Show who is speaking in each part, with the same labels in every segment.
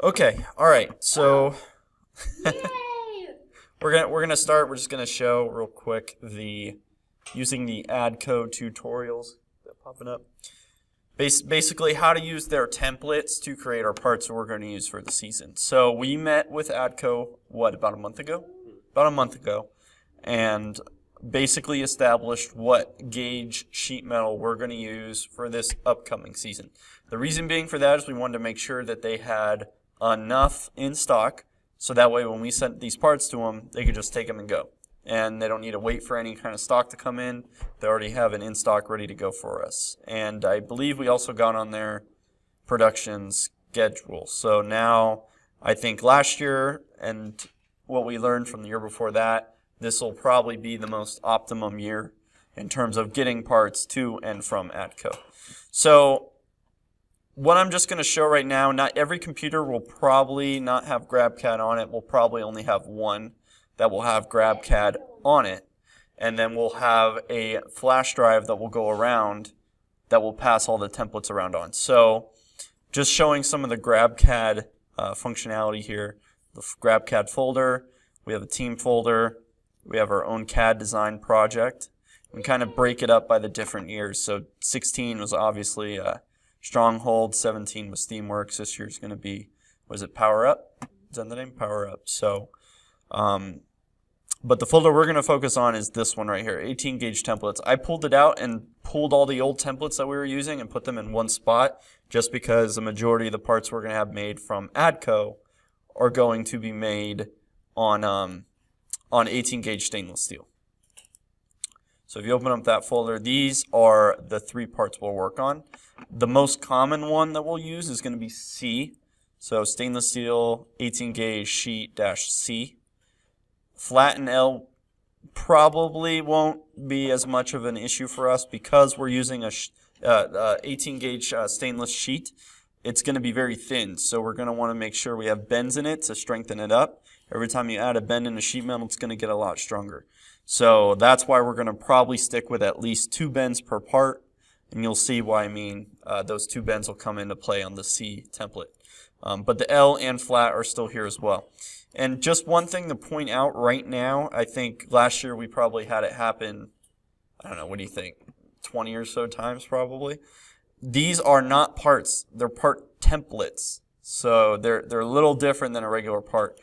Speaker 1: Okay, all right. So
Speaker 2: Yay!
Speaker 1: we're gonna start. We're just gonna show real quick using the ADCO tutorials that are popping up. Basically, how to use their templates to create our parts that we're going to use for the season. So we met with ADCO about a month ago? About a month ago, and basically established what gauge sheet metal we're going to use for this upcoming season. The reason being for that is we wanted to make sure that they had enough in stock, so that way when we sent these parts to them, they could just take them and go. And they don't need to wait for any kind of stock to come in. They already have an in-stock ready to go for us. And I believe we also got on their production schedule. So now, I think last year and what we learned from the year before that, this will probably be the most optimum year in terms of getting parts to and from ADCO. So what I'm just going to show right now, not every computer will probably not have GrabCAD on it. We'll probably only have one that will have GrabCAD on it, and then we'll have a flash drive that will go around that will pass all the templates around on. So just showing some of the GrabCAD functionality here. The GrabCAD folder, we have a team folder, we have our own CAD design project. We kind of break it up by the different years. So 16 was obviously Stronghold, 17 was Steamworks, this year's going to be, was it Power Up? Is that the name? Power Up. So but the folder we're going to focus on is this one right here, 18 gauge templates. I pulled it out and pulled all the old templates that we were using and put them in one spot just because the majority of the parts we're going to have made from ADCO are going to be made on 18 gauge stainless steel. So if you open up that folder, these are the three parts we'll work on. The most common one that we'll use is going to be C. So stainless steel 18 gauge sheet -C. Flat and L probably won't be as much of an issue for us because we're using a 18 gauge stainless sheet. It's going to be very thin, so we're going to want to make sure we have bends in it to strengthen it up. Every time you add a bend in a sheet metal, it's going to get a lot stronger. So that's why we're going to probably stick with at least 2 bends per part, and you'll see why I mean those 2 bends will come into play on the C template. But the L and flat are still here as well. And just one thing to point out right now, I think last year we probably had it happen, I don't know, what do you think, 20 or so times probably. These are not parts, they're part templates. So they're a little different than a regular part.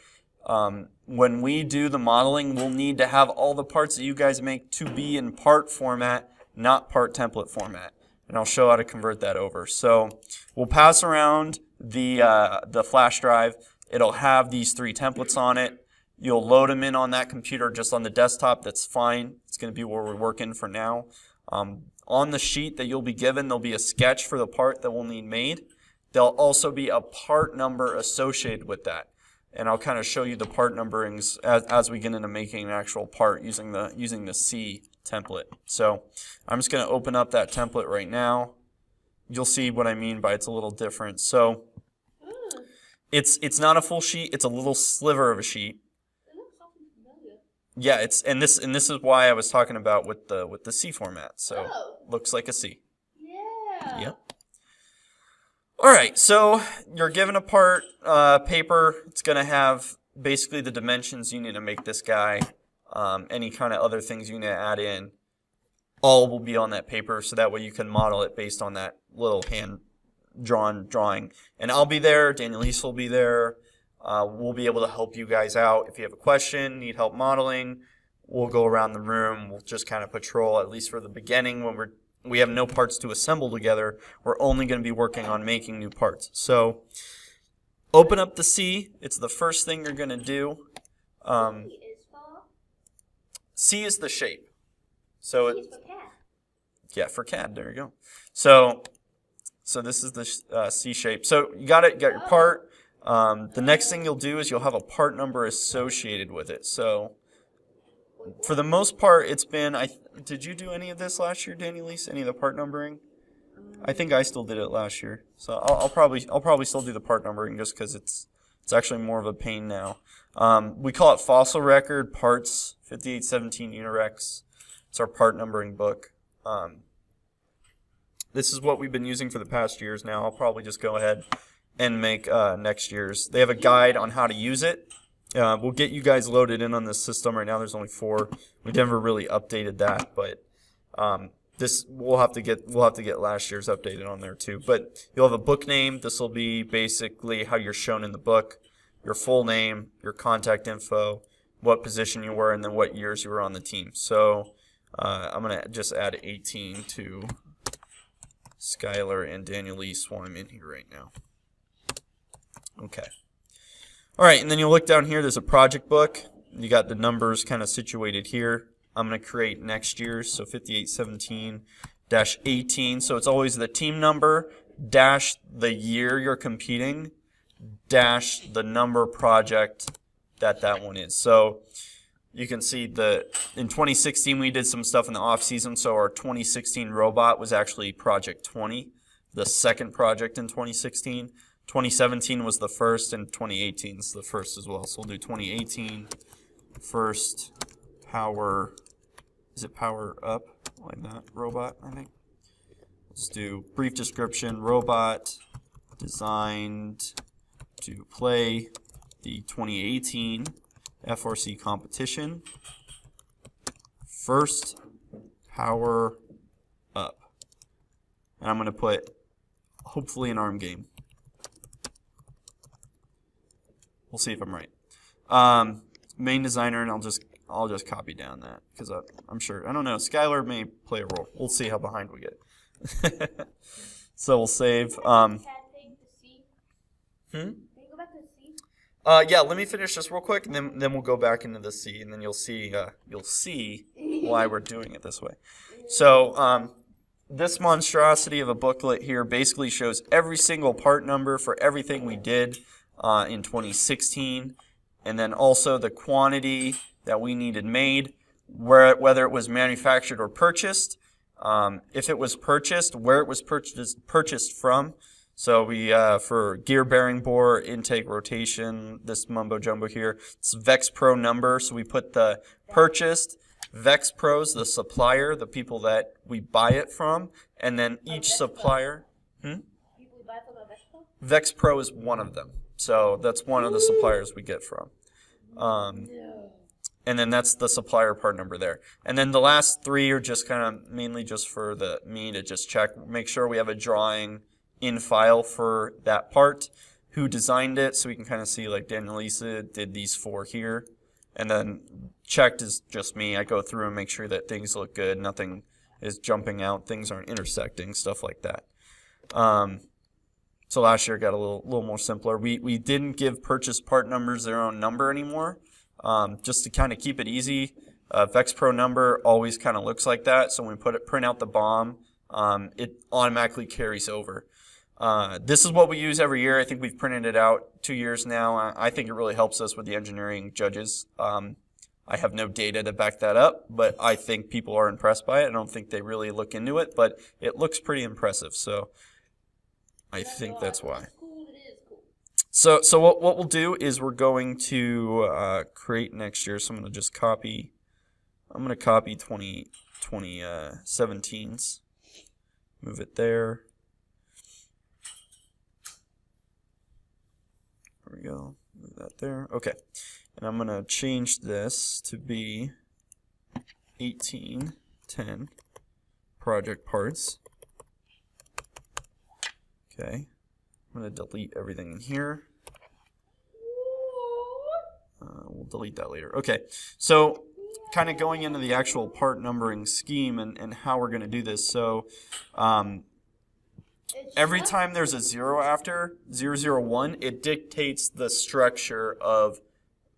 Speaker 1: When we do the modeling, we'll need to have all the parts that you guys make to be in part format, not part template format. And I'll show how to convert that over. So we'll pass around the flash drive. It'll have these 3 templates on it. You'll load them in on that computer just on the desktop. That's fine. It's going to be where we're working for now. On the sheet that you'll be given, there'll be a sketch for the part that we'll need made. There'll also be a part number associated with that. And I'll kind of show you the part numberings as we get into making an actual part using the C template. So I'm just going to open up that template right now. You'll see what I mean by it's a little different. So it's not a full sheet, it's a little sliver of a sheet.
Speaker 2: It looks awfully familiar.
Speaker 1: Yeah, and this is why I was talking about with the C format. So looks like a C.
Speaker 2: Yeah.
Speaker 1: Yep. All right, so you're given a part paper. It's going to have basically the dimensions you need to make this guy, any kind of other things you need to add in. All will be on that paper, so that way you can model it based on that little hand-drawn drawing. And I'll be there. Daniel Heese will be there. We'll be able to help you guys out. If you have a question, need help modeling, we'll go around the room. We'll just kind of patrol, at least for the beginning, when we have no parts to assemble together. We're only going to be working on making new parts. So open up the C. It's the first thing you're going to do. C is the shape. So
Speaker 2: C is for cat.
Speaker 1: Yeah, for CAD. There you go. So this is the C shape. So you got your part. The next thing you'll do is you'll have a part number associated with it. So for the most part, it's been. Did you do any of this last year, Daniel Heese? Any of the part numbering? I think I still did it last year. So I'll probably still do the part numbering just because it's actually more of a pain now. We call it Fossil Record Parts 5817 UNI-REX. It's our part numbering book. This is what we've been using for the past years now. I'll probably just go ahead and make next year's. They have a guide on how to use it. We'll get you guys loaded in on this system. Right now there's only 4. We never really updated that, but this we'll have to get last year's updated on there too. But you'll have a book name. This will be basically how you're shown in the book, your full name, your contact info, what position you were, and then what years you were on the team. So I'm gonna just add 18 to Skylar and Daniel East while I'm in here right now. Okay. All right, and then you'll look down here. There's a project book. You got the numbers kind of situated here. I'm going to create next year's, so 5817-18. So it's always the team number dash the year you're competing dash the number project that one is. So you can see in 2016 we did some stuff in the off season. So our 2016 robot was actually project 20, the second project in 2016. 2017 was the first, and 2018 is the first as well. So we'll do 2018 first power. Is it power up like that? Robot, I think. Let's do brief description. Robot designed to play the 2018 FRC competition. First power up. And I'm going to put hopefully an arm game. We'll see if I'm right. Main designer, and I'll just copy down that because I'm sure, I don't know, Skylar may play a role. We'll see how behind we get. So we'll save. Yeah, let me finish this real quick, and then we'll go back into the C, and then you'll see why we're doing it this way. So this monstrosity of a booklet here basically shows every single part number for everything we did in 2016, and then also the quantity that we needed made, whether it was manufactured or purchased. If it was purchased, where it was purchased from. So we for gear bearing bore, intake, rotation, this mumbo jumbo here, it's Vex Pro number. So we put the purchased, Vex Pros, the supplier, the people that we buy it from, and then each supplier. Vex Pro is one of them. So that's one of the suppliers we get from. And then that's the supplier part number there. And then the last 3 are just kind of mainly just for me to just check, make sure we have a drawing in file for that part, who designed it, so we can kind of see like Daniel Lisa did these 4 here. And then checked is just me. I go through and make sure that things look good, nothing is jumping out, things aren't intersecting, stuff like that. So last year got a little more simpler. We didn't give purchase part numbers their own number anymore. Just to kind of keep it easy, Vex Pro number always kind of looks like that. So when we print out the BOM, it automatically carries over. This is what we use every year. I think we've printed it out 2 years now. I think it really helps us with the engineering judges. I have no data to back that up, but I think people are impressed by it. I don't think they really look into it, but it looks pretty impressive. So I think that's why. So what we'll do is we're going to create next year. So I'm going to just copy. I'm going to copy 2017's. Move it there. There we go. Move that there. Okay. And I'm going to change this to be 1810 project parts. Okay. I'm going to delete everything in here. We'll delete that later. Okay, so kind of going into the actual part numbering scheme and how we're going to do this. So every time there's a 0 after, 001, it dictates the structure of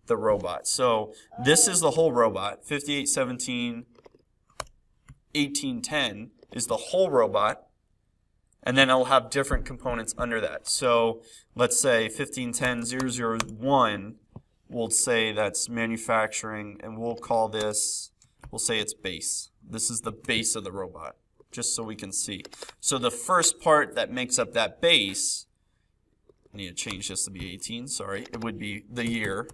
Speaker 1: the robot. So this is the whole robot. 5817, 1810 is the whole robot. And then I'll have different components under that. So let's say 1510-001, we'll say that's manufacturing, and we'll call this, we'll say it's base. This is the base of the robot, just so we can see. So the first part that makes up that base, I need to change this to be 18, sorry, it would be the year,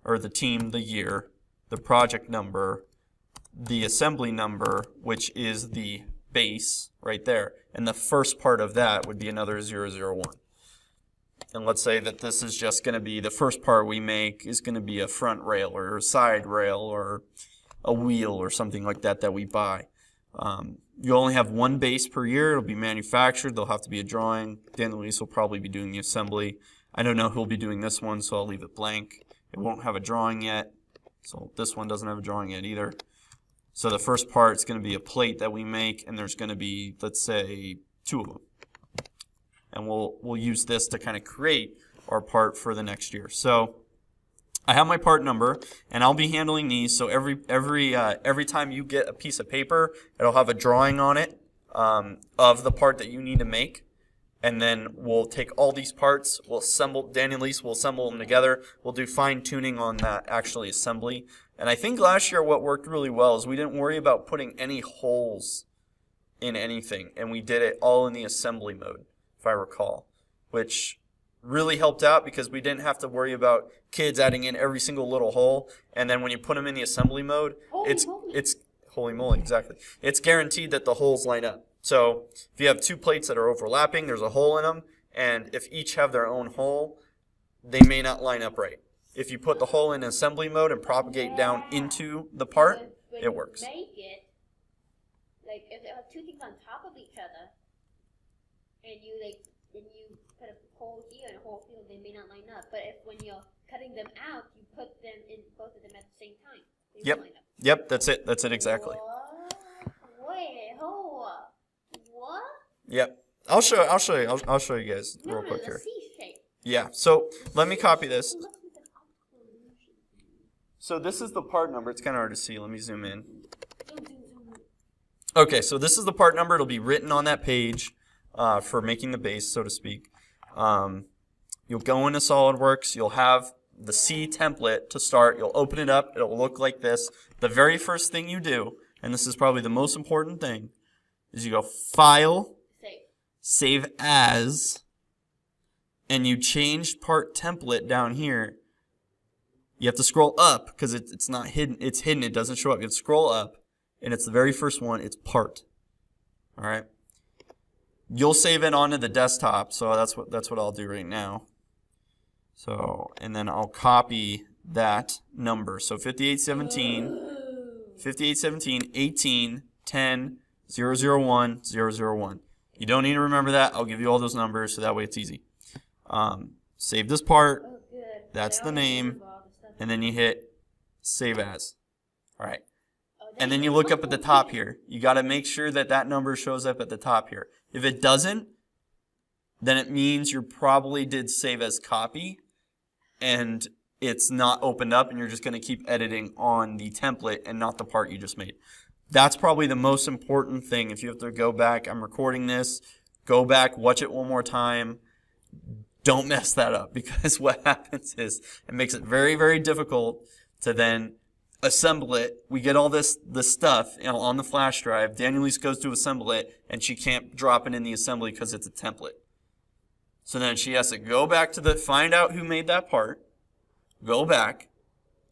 Speaker 1: or the team, the year, the project number, the assembly number, which is the base right there. And the first part of that would be another 001. And let's say that this is just going to be, the first part we make is going to be a front rail or a side rail or a wheel or something like that that we buy. You only have one base per year. It'll be manufactured. There'll have to be a drawing. Dan Luis will probably be doing the assembly. I don't know who'll be doing this one, so I'll leave it blank. It won't have a drawing yet. So this one doesn't have a drawing yet either. So the first part is going to be a plate that we make, and there's going to be, let's say, 2 of them. And we'll use this to kind of create our part for the next year. So I have my part number, and I'll be handling these. So every time you get a piece of paper, it'll have a drawing on it of the part that you need to make. And then we'll take all these parts, we'll assemble, Dan and Lisa will assemble them together. We'll do fine tuning on that actually assembly. And I think last year what worked really well is we didn't worry about putting any holes in anything. And we did it all in the assembly mode, if I recall, which really helped out because we didn't have to worry about kids adding in every single little hole. And then when you put them in the assembly mode, it's holy moly, exactly. It's guaranteed that the holes line up. So if you have 2 plates that are overlapping, there's a hole in them, and if each have their own hole, they may not line up right. If you put the hole in assembly mode and propagate down into the part, it works.
Speaker 2: When you make it, like if there are 2 things on top of each other, and you put a hole here and a hole here, they may not line up. But if when you're cutting them out, you put them in both of them at the same time. They will line up.
Speaker 1: Yep, that's it. That's it exactly.
Speaker 2: Wait, hold up. What?
Speaker 1: Yep. I'll show you guys real quick here.
Speaker 2: C-shape.
Speaker 1: Yeah. So let me copy this. So this is the part number. It's kind of hard to see. Let me zoom in. Okay, so this is the part number. It'll be written on that page for making the base, so to speak. You'll go into SolidWorks. You'll have the C template to start. You'll open it up. It'll look like this. The very first thing you do, and this is probably the most important thing, is you go File, Save As, and you change part template down here. You have to scroll up because it's not hidden. It's hidden. It doesn't show up. You have to scroll up, and it's the very first one. It's part. All right. You'll save it onto the desktop, so that's what I'll do right now. So, and then I'll copy that number. So 5817, 18, 10, 001, 001. You don't need to remember that. I'll give you all those numbers so that way it's easy. Save this part. That's the name. And then you hit Save As. All right. And then you look up at the top here. You got to make sure that that number shows up at the top here. If it doesn't, then it means you probably did save as copy and it's not opened up and you're just going to keep editing on the template and not the part you just made. That's probably the most important thing. If you have to go back, I'm recording this, go back, watch it one more time. Don't mess that up because what happens is it makes it very, very difficult to then assemble it. We get all this stuff on the flash drive. Danielise goes to assemble it and she can't drop it in the assembly because it's a template. So then she has to go back to find out who made that part, go back,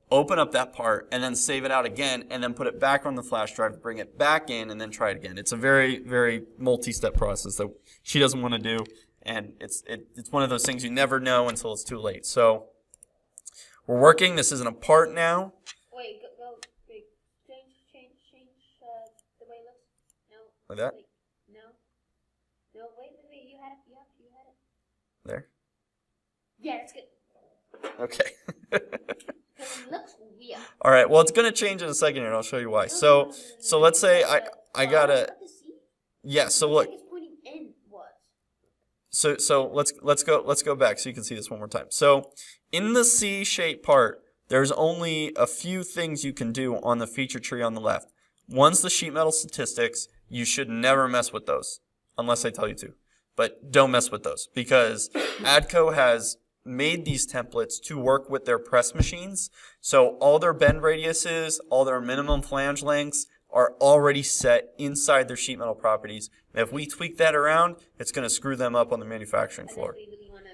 Speaker 1: open up that part, and then save it out again, and then put it back on the flash drive, bring it back in, and then try it again. It's a very, very multi-step process that she doesn't want to do, and it's one of those things you never know until it's too late. So we're working. This isn't a part now.
Speaker 2: Wait, change the way it looks. No.
Speaker 1: Like that?
Speaker 2: Wait, no, wait, you had it.
Speaker 1: There?
Speaker 2: Yeah, that's good.
Speaker 1: Okay.
Speaker 2: Because it looks weird.
Speaker 1: All right. Well, it's going to change in a second here, and I'll show you why. So let's say I gotta. Yeah. So look.
Speaker 2: It's pointing inwards.
Speaker 1: So let's go back so you can see this one more time. So in the C-shaped part, there's only a few things you can do on the feature tree on the left. One's the sheet metal statistics. You should never mess with those unless I tell you to. But don't mess with those because ADCO has made these templates to work with their press machines. So all their bend radiuses, all their minimum flange lengths are already set inside their sheet metal properties. And if we tweak that around, it's going to screw them up on the manufacturing floor.
Speaker 2: We really want to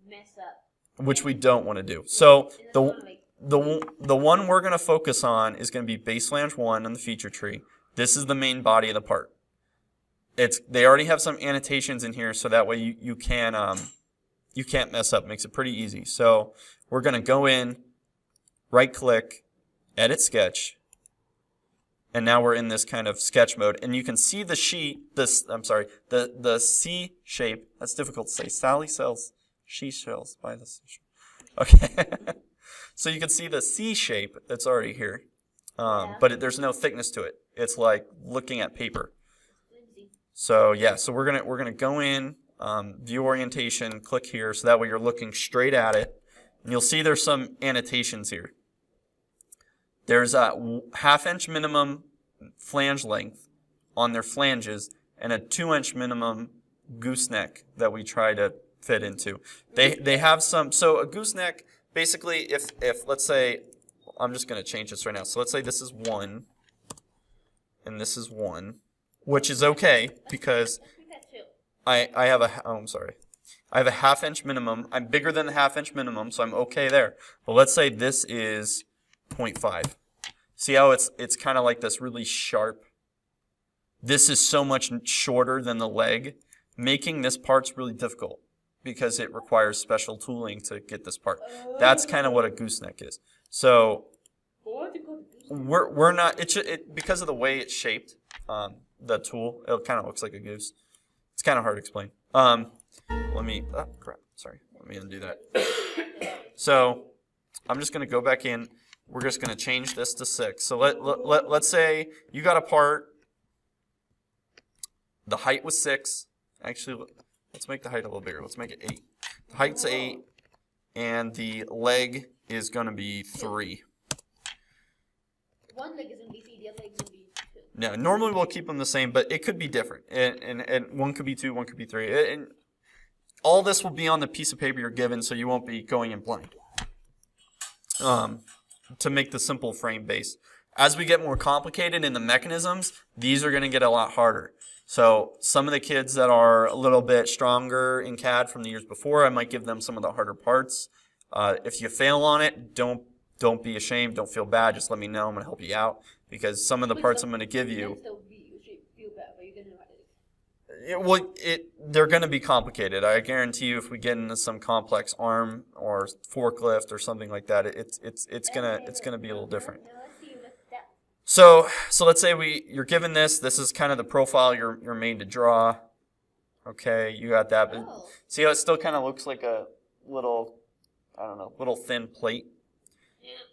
Speaker 2: mess up.
Speaker 1: Which we don't want to do. So the one we're going to focus on is going to be base flange 1 on the feature tree. This is the main body of the part. they already have some annotations in here, so that way you can't mess up. Makes it pretty easy. So we're gonna go in, right click, edit sketch, and now we're in this kind of sketch mode. And you can see the the C shape. That's difficult to say. Sally sells she shells by the seashore. Okay. So you can see the C shape that's already here, but there's no thickness to it. It's like looking at paper. So yeah, so we're gonna go in, view orientation, click here, so that way you're looking straight at it, and you'll see there's some annotations here. There's a 1/2 inch minimum flange length on their flanges and a 2-inch minimum gooseneck that we try to fit into. They have some, so a gooseneck, basically if let's say, I'm just going to change this right now. So let's say this is 1 and this is 1, which is okay because I have a, oh, I'm sorry. I have a 1/2 inch minimum. I'm bigger than the 1/2 inch minimum, so I'm okay there. But let's say this is 0.5. See how it's kind of like this really sharp. This is so much shorter than the leg, making this part's really difficult because it requires special tooling to get this part. That's kind of what a gooseneck is. So we're not, because of the way it's shaped, the tool, it kind of looks like a goose. It's kind of hard to explain. Let me, oh crap, sorry. Let me undo that. So I'm just going to go back in. We're just going to change this to 6. So let's say you got a part, the height was 6. Actually, let's make the height a little bigger. Let's make it 8. The height's 8, and the leg is going to be 3.
Speaker 2: One leg is going to be 3, the other leg is going to be 2.
Speaker 1: No, normally we'll keep them the same, but it could be different. And one could be 2, one could be 3. And all this will be on the piece of paper you're given, so you won't be going in blind. To make the simple frame base. As we get more complicated in the mechanisms, these are going to get a lot harder. So some of the kids that are a little bit stronger in CAD from the years before, I might give them some of the harder parts. If you fail on it, don't be ashamed, don't feel bad, just let me know, I'm going to help you out. Because some of the parts I'm going to give you, they're going to be complicated. I guarantee you, if we get into some complex arm or forklift or something like that, it's gonna be a little different. So let's say you're given this. This is kind of the profile you're made to draw. Okay, you got that. But see how it still kind of looks like a little, I don't know, little thin plate.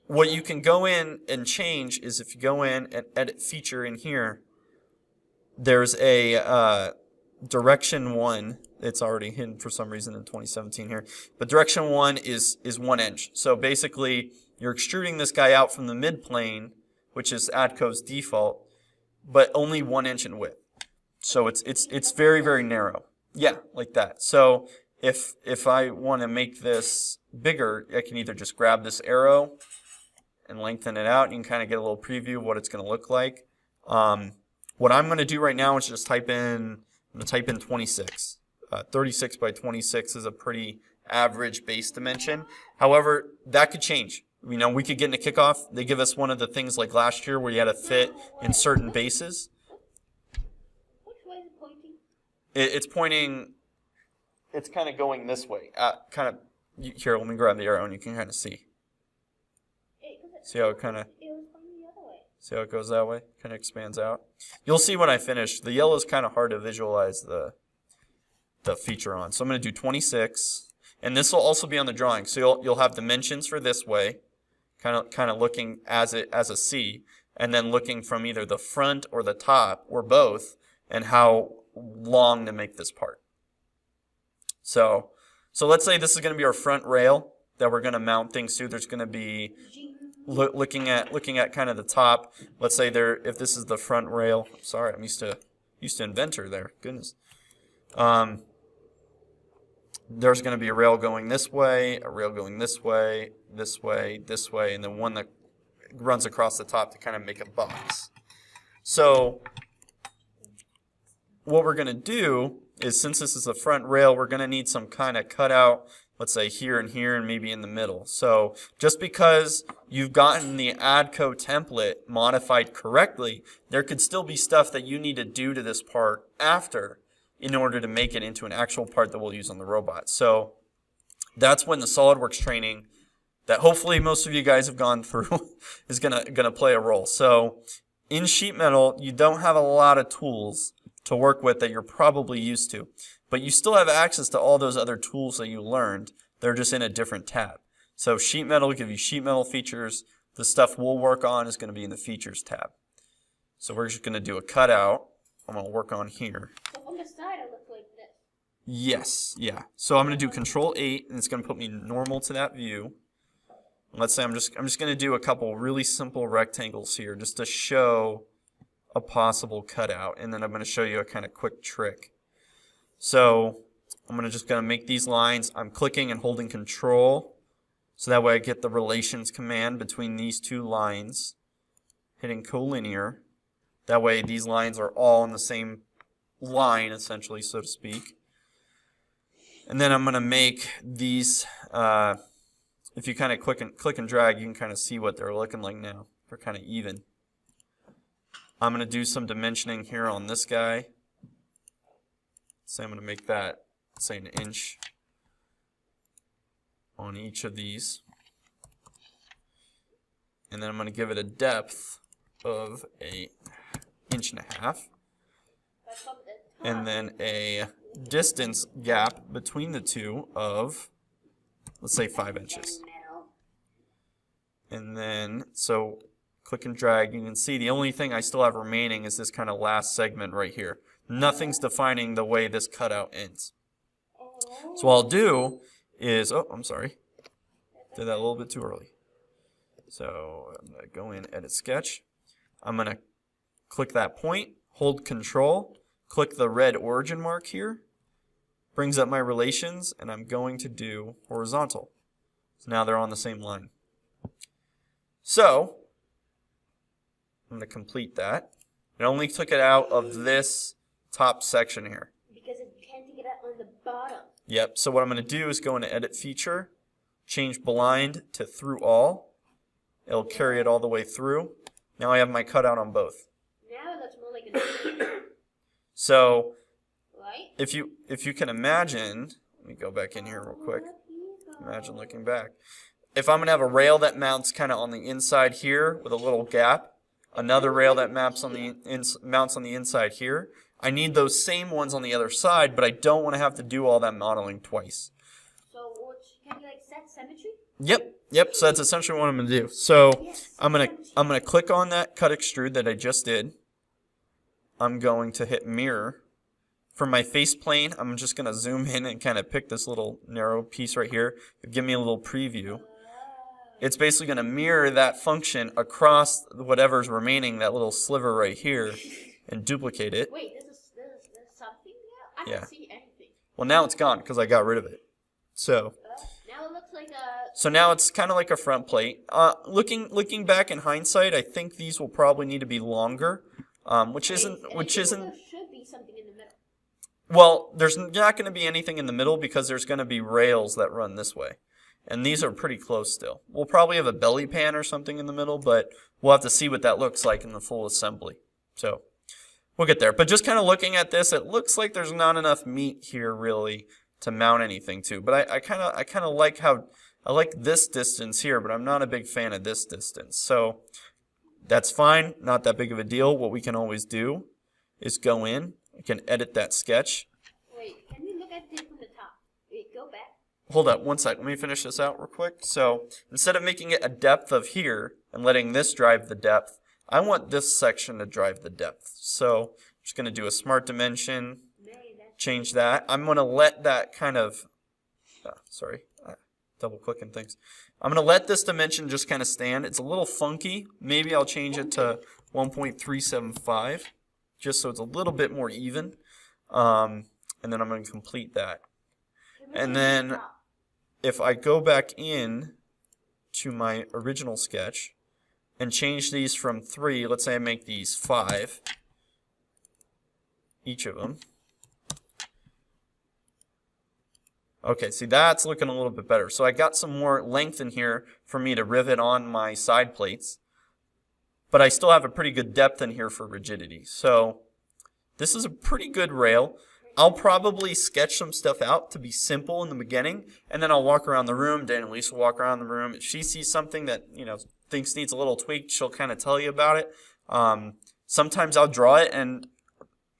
Speaker 1: What you can go in and change is if you go in and edit feature in here. There's a direction 1. It's already hidden for some reason in 2017 here. But direction 1 is 1 inch. So basically, you're extruding this guy out from the mid plane, which is ADCO's default, but only 1 inch in width. So it's very, very narrow. Yeah, like that. So if I want to make this bigger, I can either just grab this arrow and lengthen it out. You can kind of get a little preview of what it's going to look like. What I'm going to do right now is just type in 26. 36 by 26 is a pretty average base dimension. However, that could change. You know, we could get in a kickoff. They give us one of the things like last year where you had to fit in certain bases.
Speaker 2: Which way is it pointing?
Speaker 1: It's pointing, it's kind of going this way. Here, let me grab the arrow and you can kind of see. See how it kind of... See how it goes that way? Kind of expands out. You'll see when I finish. The yellow is kind of hard to visualize the feature on. So I'm going to do 26. And this will also be on the drawing. So you'll have dimensions for this way, kind of looking as a C, and then looking from either the front or the top or both, and how long to make this part. So let's say this is going to be our front rail that we're going to mount things to. There's going to be looking at kind of the top. Let's say if this is the front rail. Sorry, I'm used to inventor there. Goodness. There's going to be a rail going this way, a rail going this way, this way, this way, and then one that runs across the top to kind of make a box. So what we're going to do is, since this is the front rail, we're going to need some kind of cutout let's say here and here and maybe in the middle. So just because you've gotten the ADCO template modified correctly, there could still be stuff that you need to do to this part after in order to make it into an actual part that we'll use on the robot. So that's when the SolidWorks training that hopefully most of you guys have gone through is gonna play a role. So in sheet metal, you don't have a lot of tools to work with that you're probably used to, but you still have access to all those other tools that you learned. They're just in a different tab. So sheet metal will give you sheet metal features. The stuff we'll work on is going to be in the features tab. So we're just going to do a cutout. I'm going to work on here.
Speaker 2: So from the side it looks like this.
Speaker 1: Yes, yeah. So I'm going to do Control 8, and it's going to put me normal to that view. Let's say I'm just going to do a couple really simple rectangles here just to show a possible cutout, and then I'm going to show you a kind of quick trick. So I'm just going to make these lines. I'm clicking and holding Control, so that way I get the relations command between these two lines, hitting collinear. That way these lines are all in the same line, essentially, so to speak. And then I'm going to make these, if you kind of click and drag, you can kind of see what they're looking like now. They're kind of even. I'm going to do some dimensioning here on this guy. So I'm going to make that, say, 1 inch on each of these. And then I'm going to give it a depth of 1.5 inches. And then a distance gap between the two of, let's say, 5 inches. And then, so click and drag, you can see the only thing I still have remaining is this kind of last segment right here. Nothing's defining the way this cutout ends. So what I'll do is, oh, I'm sorry. Did that a little bit too early. So I'm going to go in, edit sketch. I'm going to click that point, hold Control, click the red origin mark here. Brings up my relations, and I'm going to do horizontal. So now they're on the same line. So I'm going to complete that. It only took it out of this top section here.
Speaker 2: Because it can't take it out on the bottom.
Speaker 1: Yep, so what I'm going to do is go into Edit Feature, change Blind to Through All. It'll carry it all the way through. Now I have my cutout on both.
Speaker 2: Now it looks more like a
Speaker 1: So
Speaker 2: right?
Speaker 1: if you can imagine, let me go back in here real quick. Imagine looking back. If I'm going to have a rail that mounts kind of on the inside here with a little gap, another rail that mounts on the inside here, I need those same ones on the other side, but I don't want to have to do all that modeling twice.
Speaker 2: So can you like set symmetry?
Speaker 1: Yep. So that's essentially what I'm going to do. So I'm gonna click on that cut extrude that I just did. I'm going to hit mirror. For my face plane, I'm just going to zoom in and kind of pick this little narrow piece right here. Give me a little preview. It's basically going to mirror that function across whatever's remaining, that little sliver right here, and duplicate it.
Speaker 2: Wait, there's something there? I don't see anything.
Speaker 1: Well, now it's gone because I got rid of it. So
Speaker 2: now it looks like a...
Speaker 1: So now it's kind of like a front plate. Looking back in hindsight, I think these will probably need to be longer, which isn't.
Speaker 2: There should be something in the middle.
Speaker 1: Well, there's not going to be anything in the middle because there's going to be rails that run this way. And these are pretty close still. We'll probably have a belly pan or something in the middle, but we'll have to see what that looks like in the full assembly. So we'll get there. But just kind of looking at this, it looks like there's not enough meat here really to mount anything to. But I kind of like how I like this distance here, but I'm not a big fan of this distance. So that's fine, not that big of a deal. What we can always do is go in. We can edit that sketch.
Speaker 2: Wait, can you look at this from the top? Wait, go back.
Speaker 1: Hold up, one sec. Let me finish this out real quick. So instead of making it a depth of here and letting this drive the depth, I want this section to drive the depth. So I'm just going to do a smart dimension, change that. I'm going to let that kind of, double clicking things. I'm going to let this dimension just kind of stand. It's a little funky. Maybe I'll change it to 1.375 just so it's a little bit more even. And then I'm going to complete that. And then if I go back in to my original sketch and change these from 3, let's say I make these 5, each of them. Okay, see, that's looking a little bit better. So I got some more length in here for me to rivet on my side plates. But I still have a pretty good depth in here for rigidity. So this is a pretty good rail. I'll probably sketch some stuff out to be simple in the beginning, and then I'll walk around the room. Dan and Lisa will walk around the room. If she sees something that, thinks needs a little tweak, she'll kind of tell you about it. Sometimes I'll draw it and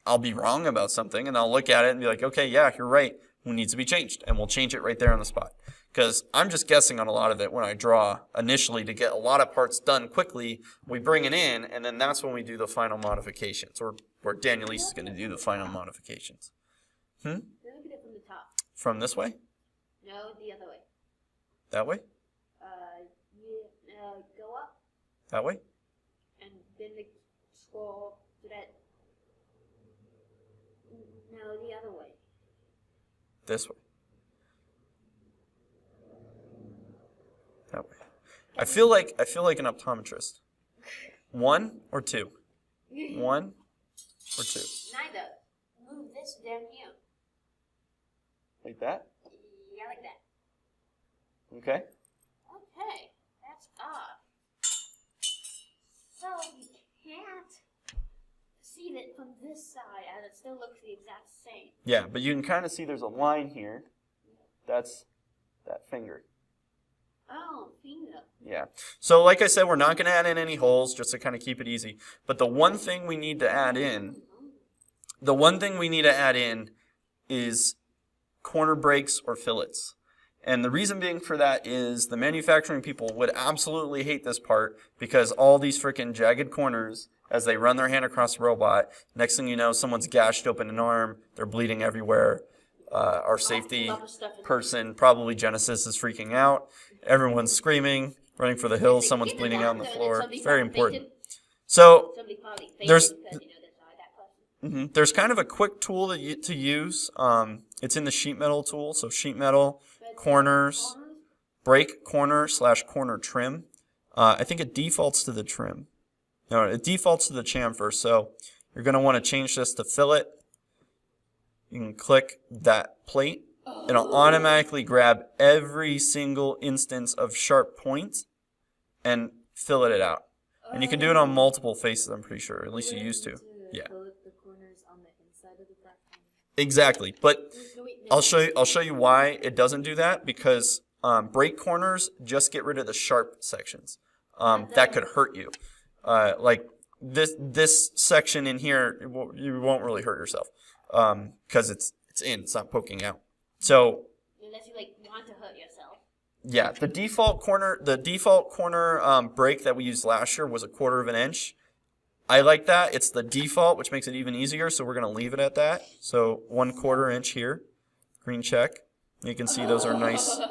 Speaker 1: I'll be wrong about something, and I'll look at it and be like, okay, yeah, you're right. What needs to be changed? And we'll change it right there on the spot. Because I'm just guessing on a lot of it when I draw initially to get a lot of parts done quickly. We bring it in, and then that's when we do the final modifications, or where Daniel Lisa is going to do the final modifications.
Speaker 2: Look at it from the top.
Speaker 1: From this way?
Speaker 2: No, the other way.
Speaker 1: That way?
Speaker 2: Go up.
Speaker 1: That way?
Speaker 2: And then scroll to that. No, the other way.
Speaker 1: This way. That way. I feel like an optometrist. 1 or 2? 1 or 2?
Speaker 2: Neither. Move this down here.
Speaker 1: Like that?
Speaker 2: Yeah, like that.
Speaker 1: Okay.
Speaker 2: Okay, that's odd. So you can't see it from this side, and it still looks the exact same.
Speaker 1: Yeah, but you can kind of see there's a line here. That's that finger.
Speaker 2: Oh, finger.
Speaker 1: Yeah. So like I said, we're not going to add in any holes just to kind of keep it easy. But the one thing we need to add in, is corner breaks or fillets. And the reason being for that is the manufacturing people would absolutely hate this part because all these freaking jagged corners, as they run their hand across the robot, next thing you know, someone's gashed open an arm, they're bleeding everywhere. Our safety person, probably Genesis, is freaking out. Everyone's screaming, running for the hills, someone's bleeding out on the floor. It's very important. So there's kind of a quick tool to use. It's in the sheet metal tool. So sheet metal, corners, break corner / corner trim. I think it defaults to the trim. No, it defaults to the chamfer. So you're going to want to change this to fillet. You can click that plate. It'll automatically grab every single instance of sharp point and fillet it out. And you can do it on multiple faces, I'm pretty sure. At least you used to. Yeah. Exactly. But I'll show you why it doesn't do that, because break corners just get rid of the sharp sections. That could hurt you. Like this section in here, you won't really hurt yourself. Because it's not poking out. So
Speaker 2: unless you want to hurt yourself.
Speaker 1: Yeah, the default corner break that we used last year was 1/4 inch. I like that. It's the default, which makes it even easier. So we're gonna leave it at that. So 1/4 inch here, green check. You can see those are nice and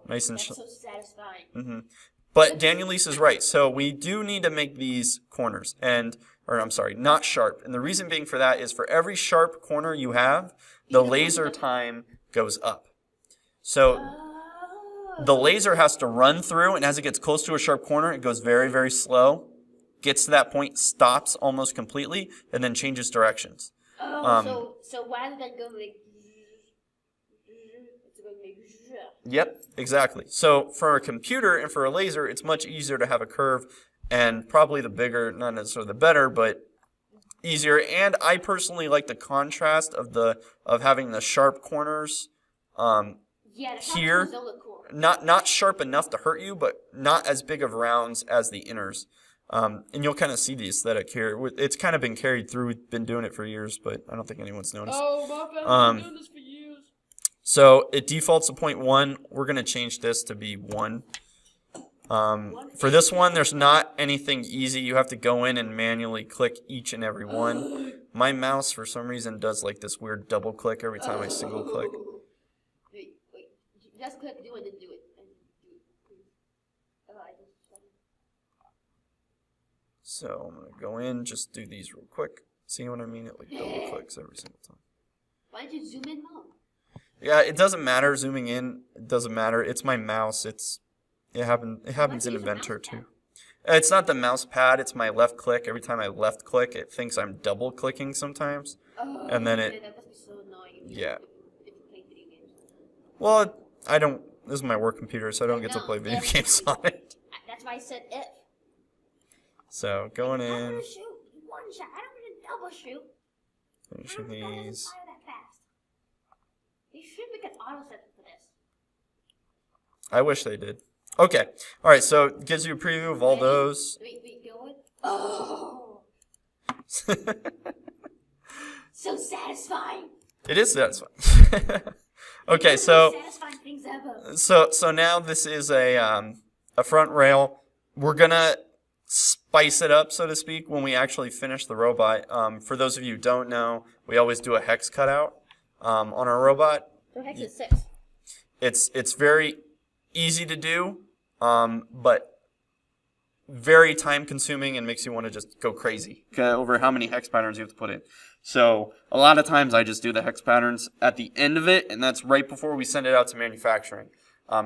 Speaker 2: that's so satisfying.
Speaker 1: But Daniel Lisa's right. So we do need to make these corners not sharp. And the reason being for that is for every sharp corner you have, the laser time goes up. So the laser has to run through, and as it gets close to a sharp corner, it goes very, very slow, gets to that point, stops almost completely, and then changes directions.
Speaker 2: So why did that go like...
Speaker 1: Yep, exactly. So for a computer and for a laser, it's much easier to have a curve, and probably the bigger, not necessarily the better, but easier. And I personally like the contrast of having the sharp corners here. Not sharp enough to hurt you, but not as big of rounds as the inners. And you'll kind of see the aesthetic here. It's kind of been carried through. We've been doing it for years, but I don't think anyone's noticed.
Speaker 3: Oh, my bad. I've been doing this for years.
Speaker 1: So it defaults to 0.1. We're going to change this to be 1. For this one, there's not anything easy. You have to go in and manually click each and every one. My mouse, for some reason, does like this weird double click every time I single click.
Speaker 2: Wait. Just click do it and do it.
Speaker 1: So I'm going to go in, just do these real quick. See what I mean? It like double clicks every single time.
Speaker 2: Why don't you zoom in more?
Speaker 1: Yeah, it doesn't matter zooming in. It doesn't matter. It's my mouse. It happens in Inventor too. It's not the mouse pad. It's my left click. Every time I left click, it thinks I'm double clicking sometimes, and then
Speaker 2: that must be so annoying.
Speaker 1: Yeah. Well, I don't. This is my work computer, so I don't get to
Speaker 2: No,
Speaker 1: play video
Speaker 2: if.
Speaker 1: games on it.
Speaker 2: That's why I said if.
Speaker 1: So going
Speaker 2: I'm
Speaker 1: in,
Speaker 2: gonna shoot one shot. I don't want to double shoot.
Speaker 1: finishing
Speaker 2: That doesn't
Speaker 1: these.
Speaker 2: fire that fast. They should make an auto setting for this.
Speaker 1: I wish they did. Okay. All right. So it gives you a preview of all
Speaker 2: Ready?
Speaker 1: those.
Speaker 2: Wait, go in. Oh, so satisfying.
Speaker 1: It is satisfying. Okay.
Speaker 2: One of the
Speaker 1: So.
Speaker 2: most satisfying things ever.
Speaker 1: So now this is a front rail. We're gonna spice it up, so to speak, when we actually finish the robot. For those of you who don't know, we always do a hex cutout on our robot.
Speaker 2: So hex is 6.
Speaker 1: It's very easy to do, but very time consuming and makes you want to just go crazy over how many hex patterns you have to put in. So a lot of times I just do the hex patterns at the end of it, and that's right before we send it out to manufacturing.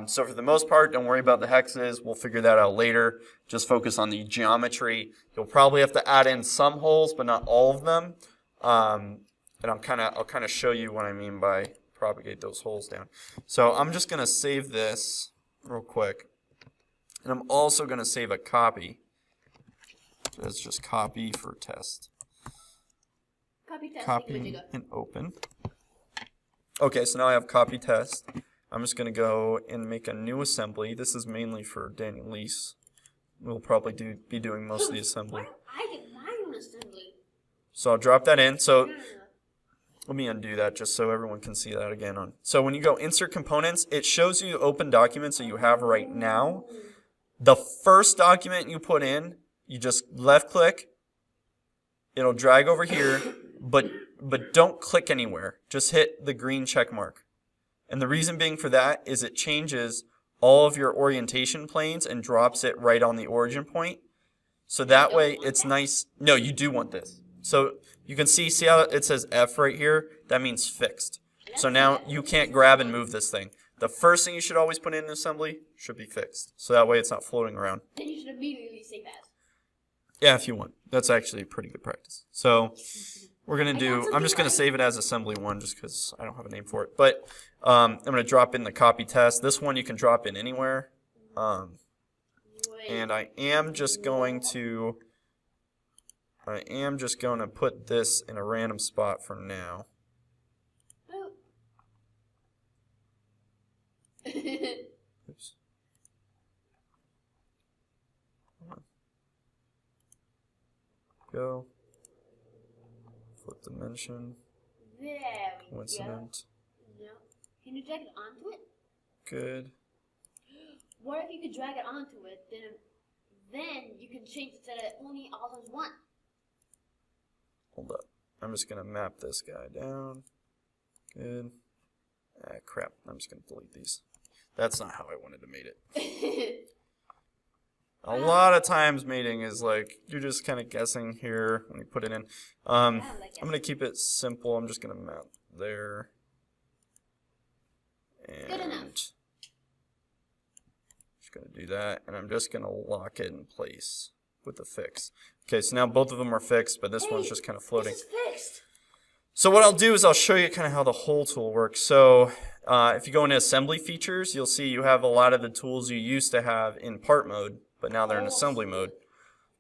Speaker 1: So for the most part, don't worry about the hexes. We'll figure that out later. Just focus on the geometry. You'll probably have to add in some holes, but not all of them. And I'll kind of show you what I mean by propagate those holes down. So I'm just gonna save this real quick, and I'm also gonna save a copy. So it's just copy for test.
Speaker 2: Copy test.
Speaker 1: Copy and open. Okay, so now I have copy test. I'm just going to go and make a new assembly. This is mainly for Daniel Lease. We'll probably be doing most of the assembly.
Speaker 2: Why don't I get my own assembly?
Speaker 1: So I'll drop that in. So
Speaker 2: No.
Speaker 1: let me undo that just so everyone can see that again. So when you go insert components, it shows you open documents that you have right now. The first document you put in, you just left click. It'll drag over here, but don't click anywhere. Just hit the green check mark. And the reason being for that is it changes all of your orientation planes and drops it right on the origin point. So that way it's nice. No, you do want this. So you can see how it says F right here? That means fixed. So now you can't grab and move this thing. The first thing you should always put in an assembly should be fixed. So that way it's not floating around.
Speaker 2: Then you should immediately say that.
Speaker 1: Yeah, if you want. That's actually pretty good practice. So we're going to do, I'm just going to save it as assembly 1 just because I don't have a name for it. But I'm going to drop in the copy test. This one you can drop in anywhere. And I am just going to put this in a random spot for now.
Speaker 2: Oh.
Speaker 1: Oops. Hold on. Go. Flip dimension.
Speaker 2: There we
Speaker 1: Coincident.
Speaker 2: go. No. Can you drag it onto it?
Speaker 1: Good.
Speaker 2: What if you could drag it onto it, then you can change it so that it only alters one.
Speaker 1: Hold up. I'm just going to map this guy down. Good. Ah, crap. I'm just going to delete these. That's not how I wanted to mate it. A lot of times mating is like, you're just kind of guessing here when you put it in. I'm going to keep it simple. I'm just going to map there. And
Speaker 2: Good enough.
Speaker 1: just going to do that. And I'm just going to lock it in place with the fix. Okay, so now both of them are fixed, but this one's just kind of floating.
Speaker 2: This is fixed.
Speaker 1: So what I'll do is I'll show you kind of how the whole tool works. So if you go into assembly features, you'll see you have a lot of the tools you used to have in part mode, but now they're in assembly mode.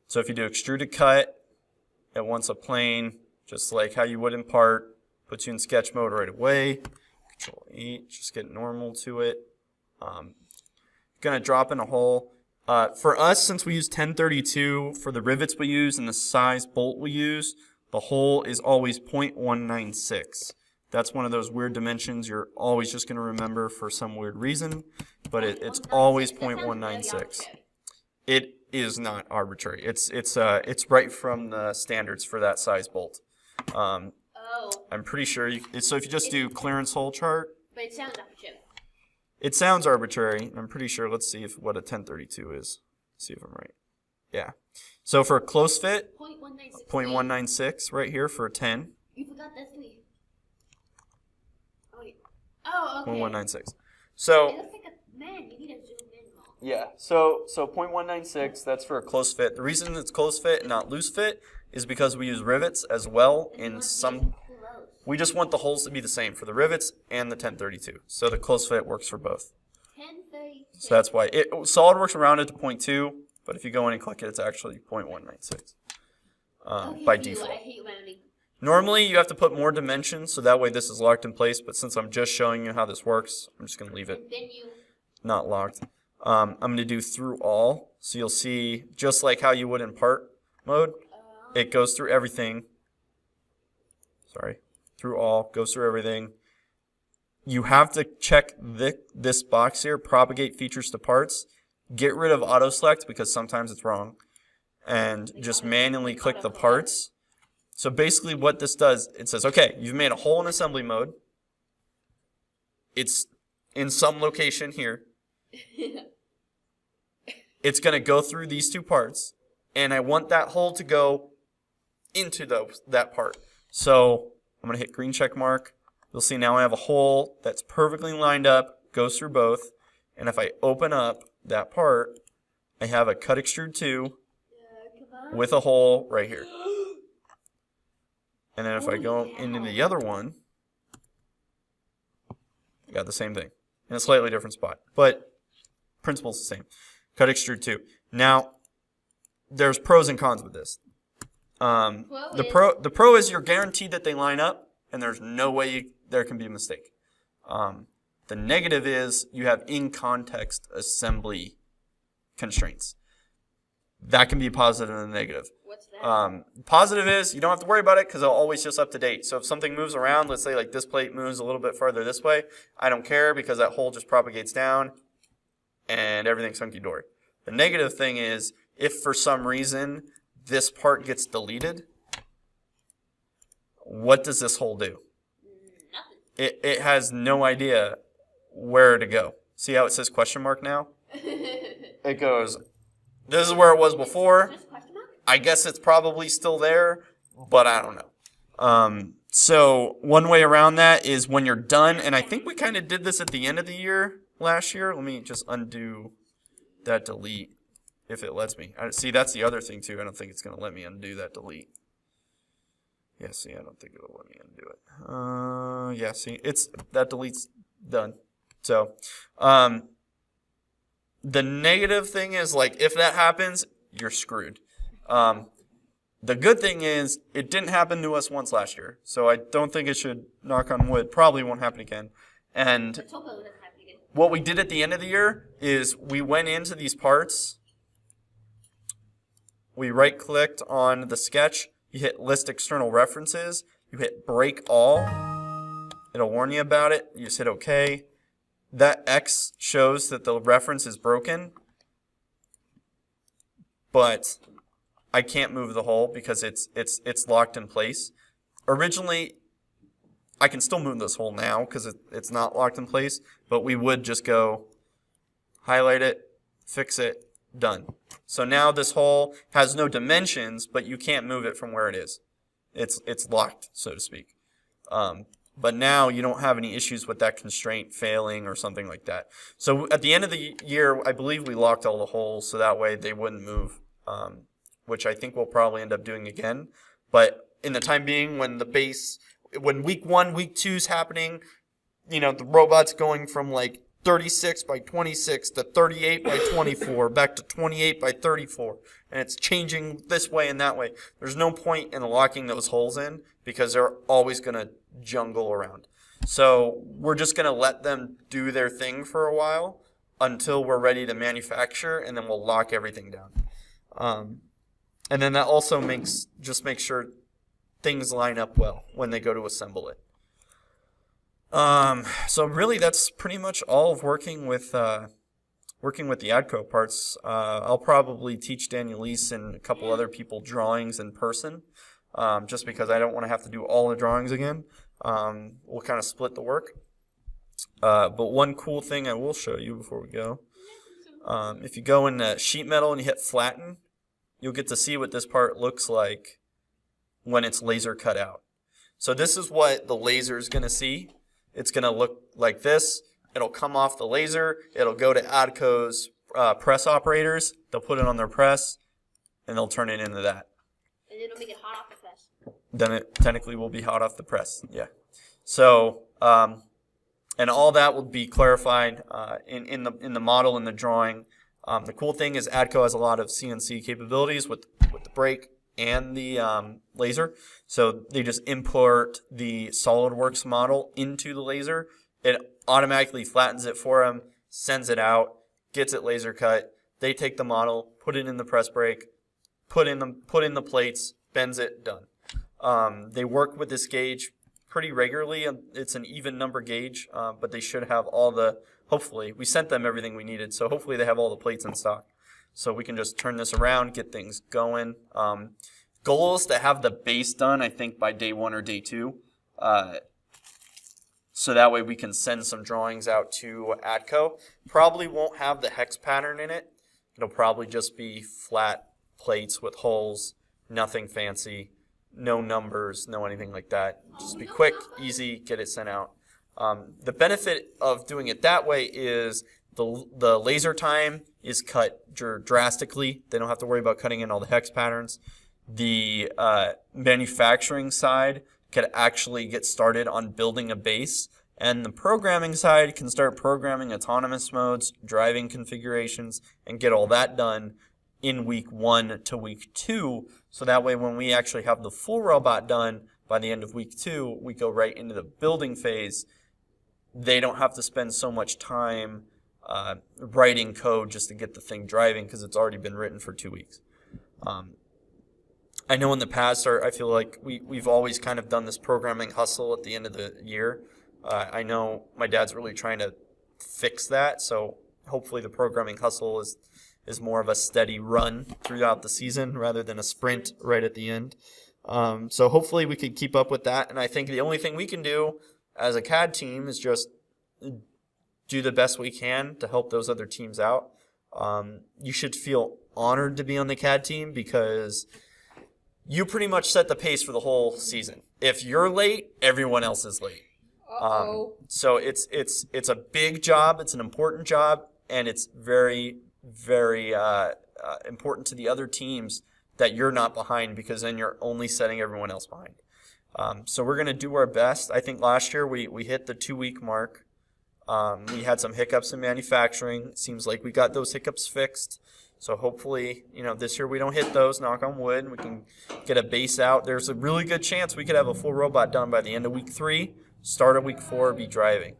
Speaker 1: So if you do extruded cut, it wants a plane, just like how you would in part, puts you in sketch mode right away. Control 8, just get normal to it. Gonna drop in a hole. For us, since we use 1032 for the rivets we use and the size bolt we use, the hole is always 0.196. That's one of those weird dimensions you're always just going to remember for some weird reason, but it's always 0.196. It is not arbitrary. It's right from the standards for that size bolt. I'm pretty sure so if you just do clearance hole chart,
Speaker 2: But it sounds arbitrary.
Speaker 1: it sounds arbitrary. I'm pretty sure. Let's see what a 1032 is. See if I'm right. Yeah. So for a close fit,
Speaker 2: 0.196.
Speaker 1: 0.196 right here for a 10.
Speaker 2: You forgot that 3. Oh, yeah. Oh, okay.
Speaker 1: 0.196. So
Speaker 2: It looks like a man. You need to zoom in more.
Speaker 1: yeah. So 0.196. That's for a close fit. The reason it's close fit and not loose fit is because we use rivets as well in some.
Speaker 2: Close.
Speaker 1: We just want the holes to be the same for the rivets and the 1032. So the close fit works for both.
Speaker 2: 1032.
Speaker 1: So that's why SolidWorks rounded to 0.2, but if you go in and click it, it's actually 0.196 by default.
Speaker 2: I hate rounding.
Speaker 1: Normally, you have to put more dimensions, so that way this is locked in place. But since I'm just showing you how this works, I'm just going to leave it
Speaker 2: And then you.
Speaker 1: not locked. I'm going to do through all, so you'll see just like how you would in part mode. It goes through everything. Sorry, through all, goes through everything. You have to check this box here, propagate features to parts. Get rid of auto select because sometimes it's wrong, and just manually click the parts. So basically what this does, it says, okay, you've made a hole in assembly mode. It's in some location here. It's going to go through these two parts, and I want that hole to go into that part. So I'm going to hit green check mark. You'll see now I have a hole that's perfectly lined up, goes through both, and if I open up that part, I have a cut extrude 2 with a hole right here. And then if I go into the other one, I got the same thing in a slightly different spot, but principle's the same. Cut extrude 2. Now, there's pros and cons with this. The pro is you're guaranteed that they line up, and there's no way there can be a mistake. The negative is you have in-context assembly constraints. That can be positive and negative.
Speaker 2: What's that?
Speaker 1: Positive is you don't have to worry about it because they're always just up to date. So if something moves around, let's say like this plate moves a little bit farther this way, I don't care because that hole just propagates down and everything's hunky-dory. The negative thing is if for some reason this part gets deleted, what does this hole do?
Speaker 2: Nothing.
Speaker 1: It has no idea where to go. See how it says question mark now? It goes, this is where it was before.
Speaker 2: Just question mark?
Speaker 1: I guess it's probably still there, but I don't know. So one way around that is when you're done, and I think we kind of did this at the end of the year last year. Let me just undo that delete if it lets me. See, that's the other thing too. I don't think it's going to let me undo that delete. Yeah, see, I don't think it'll let me undo it. Yeah, see, that delete's done. So, the negative thing is, like, if that happens, you're screwed. The good thing is, it didn't happen to us once last year, so I don't think it should, knock on wood, probably won't happen again. And
Speaker 2: Let's hope it doesn't happen again.
Speaker 1: what we did at the end of the year is we went into these parts, we right-clicked on the sketch, you hit list external references, you hit break all, it'll warn you about it, you just hit OK. That X shows that the reference is broken, but I can't move the hole because it's locked in place. Originally, I can still move this hole now because it's not locked in place, but we would just go highlight it, fix it, done. So now this hole has no dimensions, but you can't move it from where it is. It's locked, so to speak. But now you don't have any issues with that constraint failing or something like that. So at the end of the year, I believe we locked all the holes so that way they wouldn't move, which I think we'll probably end up doing again. But in the time being, when week 1, week 2 is happening, the robot's going from like 36 by 26 to 38 by 24, back to 28 by 34, and it's changing this way and that way. There's no point in locking those holes in because they're always going to jungle around. So we're just going to let them do their thing for a while until we're ready to manufacture, and then we'll lock everything down. And then that also makes sure things line up well when they go to assemble it. So really that's pretty much all of working with the ADCO parts. I'll probably teach Danielise and a couple other people drawings in person, just because I don't want to have to do all the drawings again. We'll kind of split the work. But one cool thing I will show you before we go, if you go in sheet metal and you hit flatten, you'll get to see what this part looks like when it's laser cut out. So this is what the laser is going to see. It's going to look like this. It'll come off the laser. It'll go to ADCO's press operators. They'll put it on their press, and they'll turn it into that.
Speaker 2: And it'll make it hot off the press.
Speaker 1: then it technically will be hot off the press. Yeah. So, and all that will be clarified in the model, in the drawing. The cool thing is ADCO has a lot of CNC capabilities with the brake and the laser. So they just import the SolidWorks model into the laser. It automatically flattens it for them, sends it out, gets it laser cut. They take the model, put it in the press brake, put in the plates, bends it, done. They work with this gauge pretty regularly. It's an even number gauge, but they should have all the, hopefully, we sent them everything we needed, so hopefully they have all the plates in stock. So we can just turn this around, get things going. Goal is to have the base done, I think, by day 1 or day 2. So that way we can send some drawings out to ADCO. Probably won't have the hex pattern in it. It'll probably just be flat plates with holes, nothing fancy, no numbers, no anything like that. Just be quick, easy, get it sent out. The benefit of doing it that way is the laser time is cut drastically. They don't have to worry about cutting in all the hex patterns. The manufacturing side could actually get started on building a base, and the programming side can start programming autonomous modes, driving configurations, and get all that done in week 1 to week 2. So that way when we actually have the full robot done by the end of week 2, we go right into the building phase. They don't have to spend so much time writing code just to get the thing driving because it's already been written for 2 weeks. I know in the past, I feel like we've always kind of done this programming hustle at the end of the year. I know my dad's really trying to fix that, so hopefully the programming hustle is more of a steady run throughout the season rather than a sprint right at the end. So hopefully we could keep up with that, and I think the only thing we can do as a CAD team is just do the best we can to help those other teams out. You should feel honored to be on the CAD team because you pretty much set the pace for the whole season. If you're late, everyone else is late. So it's a big job, it's an important job, and it's very, very important to the other teams that you're not behind because then you're only setting everyone else behind. So we're going to do our best. I think last year we hit the 2-week mark. We had some hiccups in manufacturing. It seems like we got those hiccups fixed. So hopefully, this year we don't hit those, knock on wood, and we can get a base out. There's a really good chance we could have a full robot done by the end of week 3, start of week 4, be driving.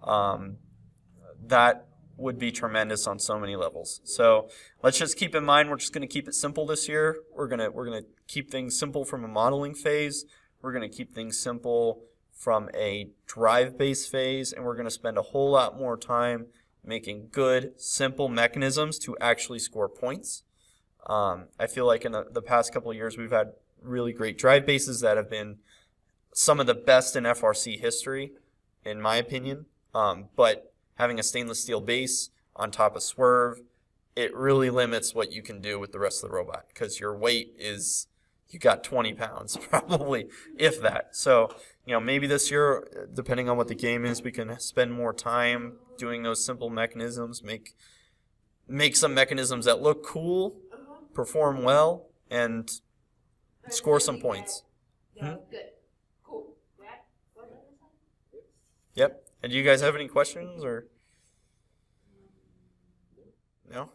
Speaker 1: That would be tremendous on so many levels. So let's just keep in mind we're just going to keep it simple this year. We're going to keep things simple from a modeling phase. We're going to keep things simple from a drive-based phase, and we're going to spend a whole lot more time making good, simple mechanisms to actually score points. I feel like in the past couple of years we've had really great drive bases that have been some of the best in FRC history, in my opinion. But having a stainless steel base on top of swerve, it really limits what you can do with the rest of the robot because your weight is, you got 20 pounds probably, if that. So, maybe this year, depending on what the game is, we can spend more time doing those simple mechanisms, make some mechanisms that look cool, perform well, and score some points.
Speaker 2: Good. Cool. Brad, what was that?
Speaker 1: Yep. And do you guys have any questions or? No?